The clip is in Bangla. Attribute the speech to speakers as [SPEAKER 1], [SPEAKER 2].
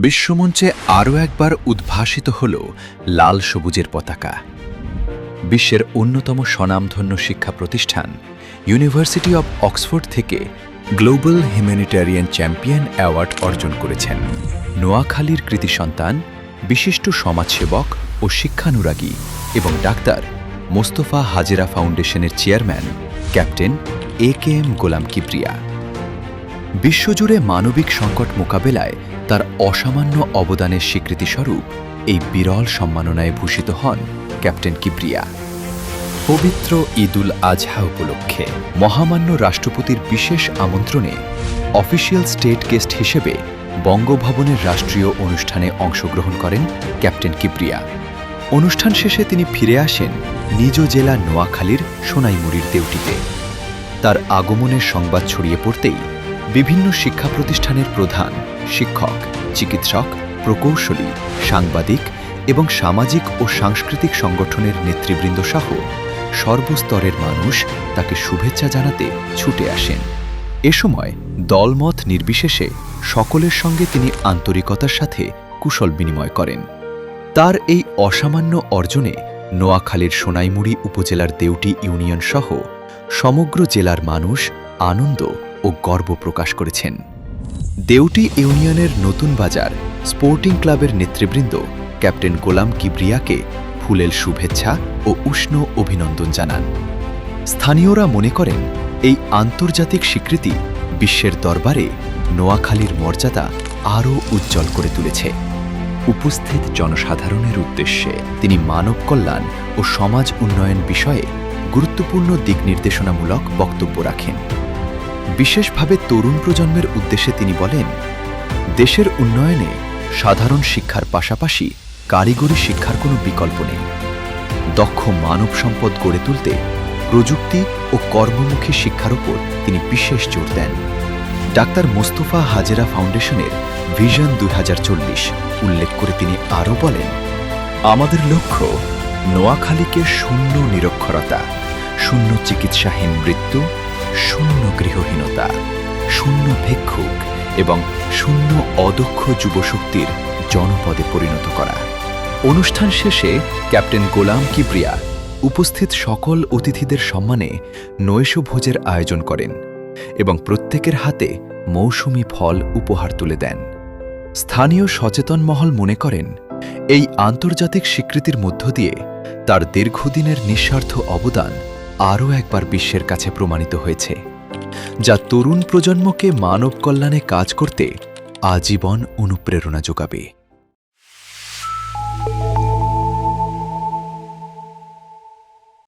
[SPEAKER 1] বিশ্বমঞ্চে আরও একবার উদ্ভাসিত হল লাল সবুজের পতাকা। বিশ্বের অন্যতম স্বনামধন্য শিক্ষা প্রতিষ্ঠান ইউনিভার্সিটি অব অক্সফোর্ড থেকে গ্লোবাল হিউম্যানিটেরিয়ান চ্যাম্পিয়ন অ্যাওয়ার্ড অর্জন করেছেন নোয়াখালীর কৃতি সন্তান, বিশিষ্ট সমাজসেবক ও শিক্ষানুরাগী এবং ডাক্তার মোস্তফা হাজেরা ফাউন্ডেশনের চেয়ারম্যান ক্যাপ্টেন একেএম গোলাম কিবরিয়া। বিশ্বজুড়ে মানবিক সংকট মোকাবেলায় তার অসামান্য অবদানের স্বীকৃতিস্বরূপ এই বিরল সম্মাননায় ভূষিত হন ক্যাপ্টেন কিবরিয়া। পবিত্র ঈদুল আজহা উপলক্ষে মহামান্য রাষ্ট্রপতির বিশেষ আমন্ত্রণে অফিসিয়াল স্টেট গেস্ট হিসেবে বঙ্গভবনের রাষ্ট্রীয় অনুষ্ঠানে অংশগ্রহণ করেন ক্যাপ্টেন কিবরিয়া। অনুষ্ঠান শেষে তিনি ফিরে আসেন নিজ জেলা নোয়াখালীর সোনাইমুড়ির দেউটিতে। তার আগমনের সংবাদ ছড়িয়ে পড়তেই বিভিন্ন শিক্ষা প্রতিষ্ঠানের প্রধান, শিক্ষক, চিকিৎসক, প্রকৌশলী, সাংবাদিক এবং সামাজিক ও সাংস্কৃতিক সংগঠনের নেতৃবৃন্দ সহ সর্বস্তরের মানুষ তাকে শুভেচ্ছা জানাতে ছুটে আসেন। এ সময় দলমত নির্বিশেষে সকলের সঙ্গে তিনি আন্তরিকতার সাথে কুশল বিনিময় করেন। তার এই অসামান্য অর্জনে নোয়াখালীর সোনাইমুড়ি উপজেলার দেউটি ইউনিয়ন সহ সমগ্র জেলার মানুষ আনন্দ ও গর্ব প্রকাশ করেছেন। দেউটি ইউনিয়নের নতুন বাজার স্পোর্টিং ক্লাবের নেতৃবৃন্দ ক্যাপ্টেন গোলাম কিবরিয়াকে ফুলেল শুভেচ্ছা ও উষ্ণ অভিনন্দন জানান। স্থানীয়রা মনে করেন এই আন্তর্জাতিক স্বীকৃতি বিশ্বের দরবারে নোয়াখালীর মর্যাদা আরও উজ্জ্বল করে তুলেছে। উপস্থিত জনসাধারণের উদ্দেশ্যে তিনি মানব কল্যাণ ও সমাজ উন্নয়ন বিষয়ে গুরুত্বপূর্ণ দিক নির্দেশনামূলক বক্তব্য রাখেন। বিশেষভাবে তরুণ প্রজন্মের উদ্দেশ্যে তিনি বলেন, দেশের উন্নয়নে সাধারণ শিক্ষার পাশাপাশি কারিগরি শিক্ষার কোনো বিকল্প নেই। দক্ষ মানব সম্পদ গড়ে তুলতে প্রযুক্তি ও কর্মমুখী শিক্ষার উপর তিনি বিশেষ জোর দেন। ডাক্তার মোস্তফা হাজেরা ফাউন্ডেশনের ভিশন 2040 উল্লেখ করে তিনি আরও বলেন, আমাদের লক্ষ্য নোয়াখালীকে শূন্য নিরক্ষরতা, শূন্য চিকিৎসাহীন মৃত্যু, শূন্য গৃহহীনতা, শূন্য ভিক্ষুক এবং শূন্য অদক্ষ যুবশক্তির জনপদে পরিণত করা। অনুষ্ঠান শেষে ক্যাপ্টেন গোলাম কিবরিয়া উপস্থিত সকল অতিথিদের সম্মানে নৈশভোজের আয়োজন করেন এবং প্রত্যেকের হাতে মৌসুমি ফল উপহার তুলে দেন। স্থানীয় সচেতন মহল মনে করেন, এই আন্তর্জাতিক স্বীকৃতির মধ্য দিয়ে তার দীর্ঘদিনের নিঃস্বার্থ অবদান আরও একবার বিশ্বের কাছে প্রমাণিত হয়েছে, যা তরুণ প্রজন্মকে মানব কল্যাণে কাজ করতে আজীবন অনুপ্রেরণা যোগাবে।